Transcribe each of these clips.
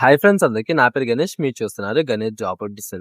Hi friends అందరికీ. నా పేరు గణేష్. మీరు చూస్తున్నారు గణేష్ జాబ్ అప్డేట్స్.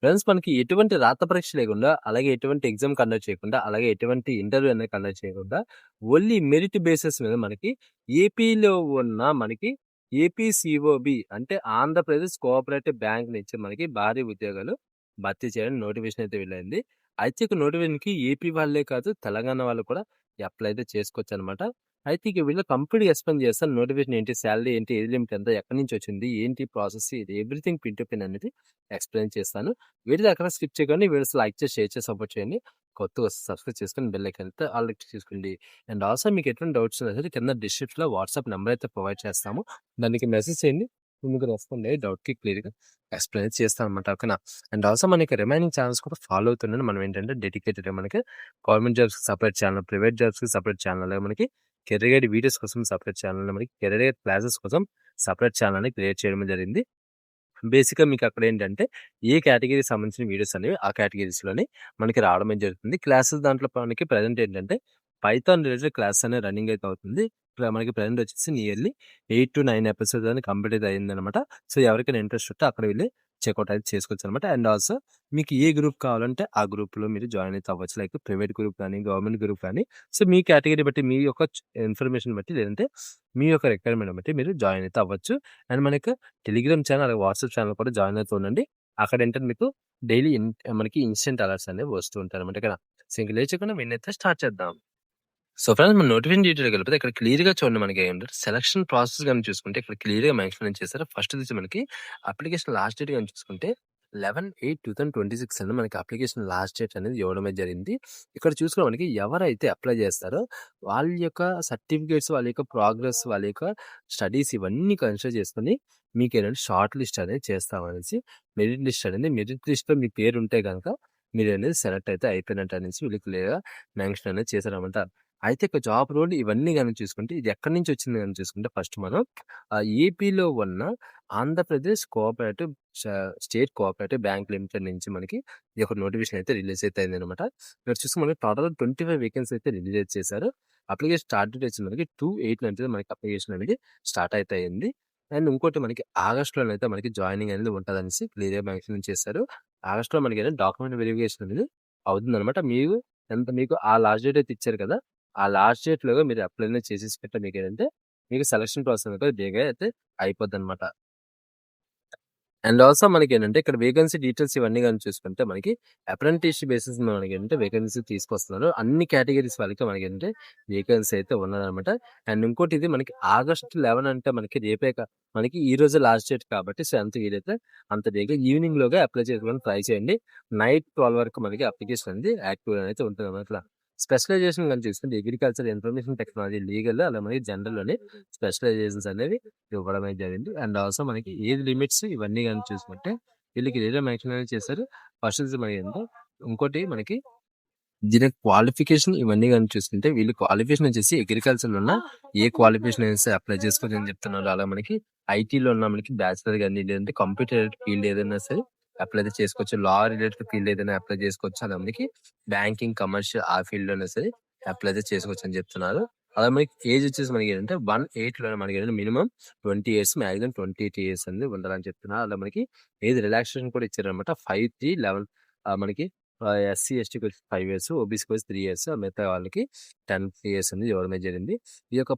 ఫ్రెండ్స్ మనకి ఎటువంటి రాత పరీక్ష లేకుండా, అలాగే ఎటువంటి ఎగ్జామ్ కండక్ట్ చేయకుండా, అలాగే ఎటువంటి ఇంటర్వ్యూ అనేది కండక్ట్ చేయకుండా ఓన్లీ మెరిట్ బేసిస్ మీద మనకి ఏపీలో ఉన్న మనకి ఏపీసీఓబి అంటే ఆంధ్రప్రదేశ్ కోఆపరేటివ్ బ్యాంక్ నుంచి మనకి భారీ ఉద్యోగాలు భర్తీ చేయడానికి నోటిఫికేషన్ అయితే వెళ్ళింది. అయితే ఇక నోటిఫికేషన్కి ఏపీ వాళ్ళే కాదు తెలంగాణ వాళ్ళు కూడా అప్లై అయితే చేసుకోవచ్చు అనమాట. అయితే ఇక వీళ్ళు కంప్లీట్‌గా ఎక్స్‌ప్లెయిన్ చేస్తాను. నోటిఫికేషన్ ఏంటి? సాలరీ ఏంటి? ఏజ్ లిమిట్ ఎంత? ఎక్కడి నుంచి వచ్చింది? ఏంటి ప్రాసెస్? ఇది ఎవ్రీథింగ్ పిన్ టు పిన్ అనేది ఎక్స్‌ప్లెయిన్ చేస్తాను. వీడియో ఎక్కడ స్కిప్ చేయకండి. వీడియోస్ లైక్ చేసి, షేర్ చేసి సపోర్ట్ చేయండి. కొత్తగా వస్తే సబ్స్క్రైబ్ చేసుకొని బెల్ ఐకాన్ అయితే ఆల్ క్లిక్ చేసుకోండి. అండ్ ఆల్సో మీకు ఎటువంటి డౌట్స్ ఉన్నా సరే కింద డిస్క్రిప్షన్‌లో వాట్సాప్ నెంబర్ అయితే ప్రొవైడ్ చేస్తాము. దానికి మెసేజ్ చేయండి. మీకు రెస్పాండ్ అయ్యి డౌట్‌కి క్లియర్‌గా ఎక్స్‌ప్లెయిన్ చేస్తానన్నమాట. ఓకేనా? అండ్ ఆల్సో మనకి రిమైనింగ్ ఛానల్స్ కూడా ఫాలో అవుతున్నాను. మనం ఏంటంటే డెడికేటెడ్‌గా మనకి గవర్నమెంట్ జాబ్స్‌కి సెపరేట్ ఛానల్, ప్రైవేట్ జాబ్స్‌కి సెపరేట్ ఛానల్, అలాగే మనకి కెరీర్ గైడ్ వీడియోస్ కోసం సెపరేట్ ఛానల్, మనకి కెరీర్ గైడ్ క్లాసెస్ కోసం సెపరేట్ ఛానల్ అని క్రియేట్ చేయడం జరిగింది. బేసిక్‌గా మీకు అక్కడ ఏంటంటే ఏ కేటగిరీకి సంబంధించిన వీడియోస్ అనేవి ఆ కేటగిరీస్‌లోనే మనకి రావడమే జరుగుతుంది. క్లాసెస్ దాంట్లో మనకి ప్రెజెంట్ ఏంటంటే పైథాన్ రిలేటెడ్ క్లాస్ అనేది రన్నింగ్ అయితే అవుతుంది. మనకి ప్రెజెంట్ వచ్చేసి నియర్లీ 8-9 ఎపిసోడ్స్ అనేది కంప్లీట్ అయితే అయిందనమాట. సో ఎవరికైనా ఇంట్రెస్ట్ ఉంటే అక్కడ వెళ్ళి చెక్అవుట్ అయితే చేసుకోవచ్చు అనమాట. అండ్ ఆల్సో మీకు ఏ గ్రూప్ కావాలంటే ఆ గ్రూప్‌లో మీరు జాయిన్ అయితే అవ్వచ్చు. లైక్ ప్రైవేట్ గ్రూప్ కానీ, గవర్నమెంట్ గ్రూప్ కానీ. సో మీ కేటగిరీ బట్టి, మీ యొక్క ఇన్ఫర్మేషన్ బట్టి, లేదంటే మీ యొక్క రిక్వైర్మెంట్ బట్టి మీరు జాయిన్ అయితే అవ్వచ్చు. అండ్ మనకు టెలిగ్రామ్ ఛానల్, అలాగే వాట్సాప్ ఛానల్ కూడా జాయిన్ అవుతూ ఉండండి. అక్కడ ఏంటంటే మీకు డైలీ మనకి ఇన్స్టెంట్ అలర్ట్స్ అనేవి వస్తూ ఉంటాయన్నమాట. ఇక్కడ సో ఇంక లేచకుండా వినైతే స్టార్ట్ చేద్దాం. సో ఫ్రెండ్స్ మన నోటిఫికేషన్ డీటెయిల్ కలిపితే ఇక్కడ క్లియర్‌గా చూడండి. మనకి ఏంటంటే సెలక్షన్ ప్రాసెస్ గాని చూసుకుంటే ఇక్కడ క్లియర్‌గా మెన్షన్ చేశారు. ఫస్ట్ వచ్చి మనకి అప్లికేషన్ లాస్ట్ డేట్ గాని చూసుకుంటే 11/8/2026 అని మనకి అప్లికేషన్ లాస్ట్ డేట్ అనేది ఇవ్వడమే జరిగింది. ఇక్కడ చూసుకుంటే మనకి ఎవరైతే అప్లై చేస్తారో వాళ్ళ యొక్క సర్టిఫికేట్స్, వాళ్ళ యొక్క ప్రోగ్రెస్, వాళ్ళ యొక్క స్టడీస్ ఇవన్నీ కన్సిడర్ చేసుకొని మీకు ఏంటంటే షార్ట్ లిస్ట్ అనేది చేస్తామనేసి, మెరిట్ లిస్ట్ అనేది, మెరిట్ లిస్ట్‌లో మీ పేరు ఉంటే గనక మీరు అనేది సెలెక్ట్ అయితే అయిపోయినట్టు అనేసి వీళ్ళు క్లియర్‌గా మెన్షన్ అనేది చేశారన్నమాట. అయితే ఇక జాబ్ రోల్ ఇవన్నీ గనుక చూసుకుంటే ఇది ఎక్కడి నుంచి వచ్చింది గనుక చూసుకుంటే ఫస్ట్ మనం ఏపీలో ఉన్న Andhra Pradesh cooperative state cooperative bank limited నుంచి మనకి ఈ యొక్క నోటిఫికేషన్ అయితే రిలీజ్ అయితే అయిందనమాట. ఇక్కడ చూస్తే మనకి టోటల్ 25 వేకెన్సీ అయితే రిలీజ్ చేశారు. అప్లికేషన్ స్టార్ట్ డేట్ వచ్చి మనకి 2/8 అనేది మనకి అప్లికేషన్ అనేది స్టార్ట్ అయితే అయింది. అండ్ ఇంకోటి మనకి ఆగస్టులో అయితే మనకి జాయినింగ్ అనేది ఉంటుంది అనేసి క్లియర్‌గా మెన్షన్ చేశారు. ఆగస్టులో మనకి డాక్యుమెంట్ వెరిఫికేషన్ అనేది అవుతుందనమాట. మీకు ఆ లాస్ట్ డేట్ అయితే ఇచ్చారు కదా! ఆ లాస్ట్ డేట్‌లోగా మీరు అప్లై అనేది చేసేసి పెట్టా మీకేంటంటే మీకు సెలక్షన్ ప్రాసెస్ అనేది బేగా అయితే అయిపోద్దనమాట. అండ్ ఆల్సో మనకేంటంటే ఇక్కడ వేకెన్సీ డీటెయిల్స్ ఇవన్నీ గాని చూసుకుంటే మనకి అప్రెంటిస్‌షిప్ బేసిస్ మీద మనకేంటంటే వేకెన్సీ తీసుకొస్తున్నారు. అన్ని కేటగిరీస్ వాళ్ళకి మనకేంటంటే వేకెన్సీ అయితే ఉన్నదనమాట. అండ్ ఇంకోటి ఇది మనకి ఆగస్ట్ 11 అంటే మనకి మనకి ఈ రోజు లాస్ట్ డేట్ కాబట్టి సో ఎంత వీలైతే అంత బేగా ఈవినింగ్‌లోగా అప్లై చేసుకోవడానికి ట్రై చేయండి. నైట్ 12 వరకు మనకి అప్లికేషన్ అనేది యాక్టివ్‌గా అయితే ఉంటుందనమాట. స్పెషలైజేషన్ గాని చూసుకుంటే అగ్రికల్చర్, ఇన్ఫర్మేషన్ టెక్నాలజీ, లీగల్, అలా మనకి జనరల్‌లోనే స్పెషలైజేషన్స్ అనేవి ఇవ్వడం అయితే జరిగింది. అండ్ ఆల్సో మనకి ఏజ్ లిమిట్స్ ఇవన్నీ గాని చూసుకుంటే వీళ్ళకి ఏదో మెన్షన్ అనేది చేశారు. ఫస్ట్ వచ్చి మనకి ఎంత, ఇంకోటి మనకి దీనికి క్వాలిఫికేషన్ ఇవన్నీ గాని చూసుకుంటే వీళ్ళు క్వాలిఫికేషన్ వచ్చేసి అగ్రికల్చర్‌లో ఉన్న ఏ క్వాలిఫికేషన్ అయినా సరే అప్లై చేసుకోవచ్చు అని చెప్తున్నారు. అలా మనకి ఐటీలో ఉన్న మనకి బ్యాచిలర్ గాని, లేదంటే కంప్యూటర్ ఫీల్డ్ ఏదైనా సరే అప్లై అయితే చేసుకోవచ్చు. లా రిలేటెడ్ ఫీల్డ్ ఏదైనా అప్లై చేసుకోవచ్చు. అలా మనకి బ్యాంకింగ్, కమర్షియల్ ఆ ఫీల్డ్ లోనే సరే అప్లై అయితే చేసుకోవచ్చు అని చెప్తున్నారు. అలా మనకి ఏజ్ వచ్చేసి మనకి ఏంటంటే 18 మనకి ఏంటంటే మినిమం 20 ఇయర్స్, మాక్సిమం 28 ఇయర్స్ అనేది ఉండాలని చెప్తున్నారు. అలా మనకి ఏజ్ రిలాక్సేషన్ కూడా ఇచ్చారనమాట. 5-11 మనకి ఎస్సీ, ఎస్టీకి వచ్చి 5 ఇయర్స్, ఓబీసీకి వచ్చి 3 ఇయర్స్, మిగతా వాళ్ళకి 10 ఇయర్స్ అనేది ఇవ్వడమే జరిగింది. ఈ యొక్క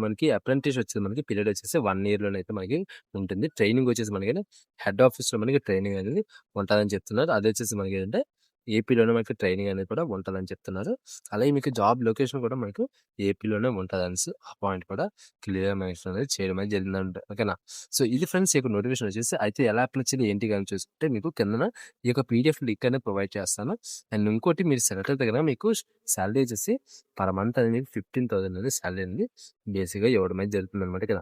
మనకి అప్రెంటిస్ వచ్చేది మనకి పీరియడ్ వచ్చేసి 1 ఇయర్ లోనైతే మనకి ఉంటుంది. ట్రైనింగ్ వచ్చేసి మనకి హెడ్ ఆఫీస్ లో మనకి ట్రైనింగ్ అనేది ఉంటుందని చెప్తున్నారు. అది వచ్చేసి మనకి ఏంటంటే ఏపీలోనే మనకి ట్రైనింగ్ అనేది కూడా ఉంటుందని చెప్తున్నారు. అలాగే మీకు జాబ్ లొకేషన్ కూడా మనకు ఏపీలోనే ఉంటదనేసి ఆ పాయింట్ కూడా క్లియర్‌గా మెన్షన్ అనేది చేయడం అనేది జరిగిందంట. ఓకేనా? సో ఇది ఫ్రెండ్స్ ఈ యొక్క నోటిఫికేషన్ వచ్చేసి. అయితే ఎలా అప్లై చేయాలి ఏంటి అని చూసుకుంటే మీకు కిందన ఈ యొక్క పీడిఎఫ్ లింక్ అనేది ప్రొవైడ్ చేస్తాను. అండ్ ఇంకోటి మీరు సెలెక్ట్ అయితే గనక మీకు సాలరీ వచ్చేసి పర్ మంత్ అనేది మీకు 15,000 అనేది సాలరీ అనేది బేసిక్‌గా ఇవ్వడం అయితే జరుగుతుందనమాట ఇక్కడ.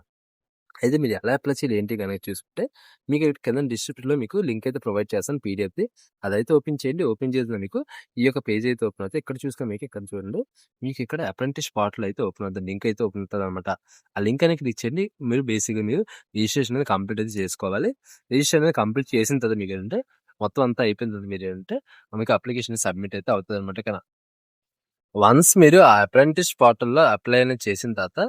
అయితే మీరు ఎలా అప్లై చేయాలి ఏంటి గనక చూసుకుంటే మీకు ఇక్కడ కింద డిస్క్రిప్షన్‌లో మీకు లింక్ అయితే ప్రొవైడ్ చేస్తాను పీడిఎఫ్‌ది. అదైతే ఓపెన్ చేయండి. ఓపెన్ చేసిన మీకు ఈ యొక్క పేజ్ అయితే ఓపెన్ అవుతుంది. ఇక్కడ చూసుకొని మీకు ఇక్కడ చూడండి. మీకు ఇక్కడ అప్రెంటిస్ పోర్టల్ అయితే ఓపెన్ అవుతుంది. లింక్ అయితే ఓపెన్ అవుతదనమాట. ఆ లింక్ అనేది క్లిక్ చేయండి. మీరు బేసిక్‌గా మీరు రిజిస్ట్రేషన్ అనేది కంప్లీట్ అయితే చేసుకోవాలి. రిజిస్ట్రేషన్ అనేది కంప్లీట్ చేసిన తర్వాత మీకు ఏంటంటే మొత్తం అంతా అయిపోయిన తర్వాత మీరు ఏంటంటే మీకు అప్లికేషన్ సబ్మిట్ అయితే అవుతదనమాట ఇక్కడ. వన్స్ మీరు ఆ అప్రెంటిస్ పోర్టల్‌లో అప్లై అనేది చేసిన తర్వాత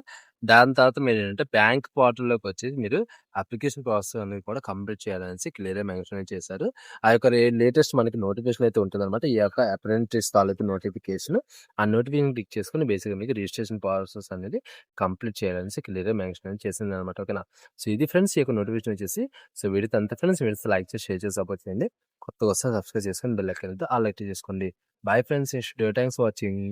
దాని తర్వాత మీరేంటంటే బ్యాంక్ పోర్టల్‌లోకొచ్చేసి మీరు అప్లికేషన్ ప్రాసెస్ అనేది కూడా కంప్లీట్ చేయాలనేసి క్లియర్‌గా మెన్షన్ చేశారు. ఆ యొక్క లేటెస్ట్ మనకి నోటిఫికేషన్ అయితే ఉంటుందన్నమాట. ఈ యొక్క అప్రెంటిస్ తాలూకు నోటిఫికేషన్. ఆ నోటిఫికేషన్ క్లిక్ చేసుకొని బేసిక్‌గా మీకు రిజిస్ట్రేషన్ ప్రాసెస్ అనేది కంప్లీట్ చేయాలనేసి క్లియర్‌గా మెన్షన్ చేసిందన్నమాట. ఓకేనా. సో, ఇది ఫ్రెండ్స్ ఈ యొక్క నోటిఫికేషన్ వచ్చేసి. సో, వీడియోతో అంతే ఫ్రెండ్స్. వీడియోస్ లైక్ చేసి, షేర్ చేసి సపోర్ట్ చేయండి. కొత్తగా వస్తే సబ్స్క్రైబ్ చేసుకొని బెల్ ఐకాన్ అయితే ఆల్ యాక్టివ్ చేసుకోండి. Bye friends. Thanks for watching.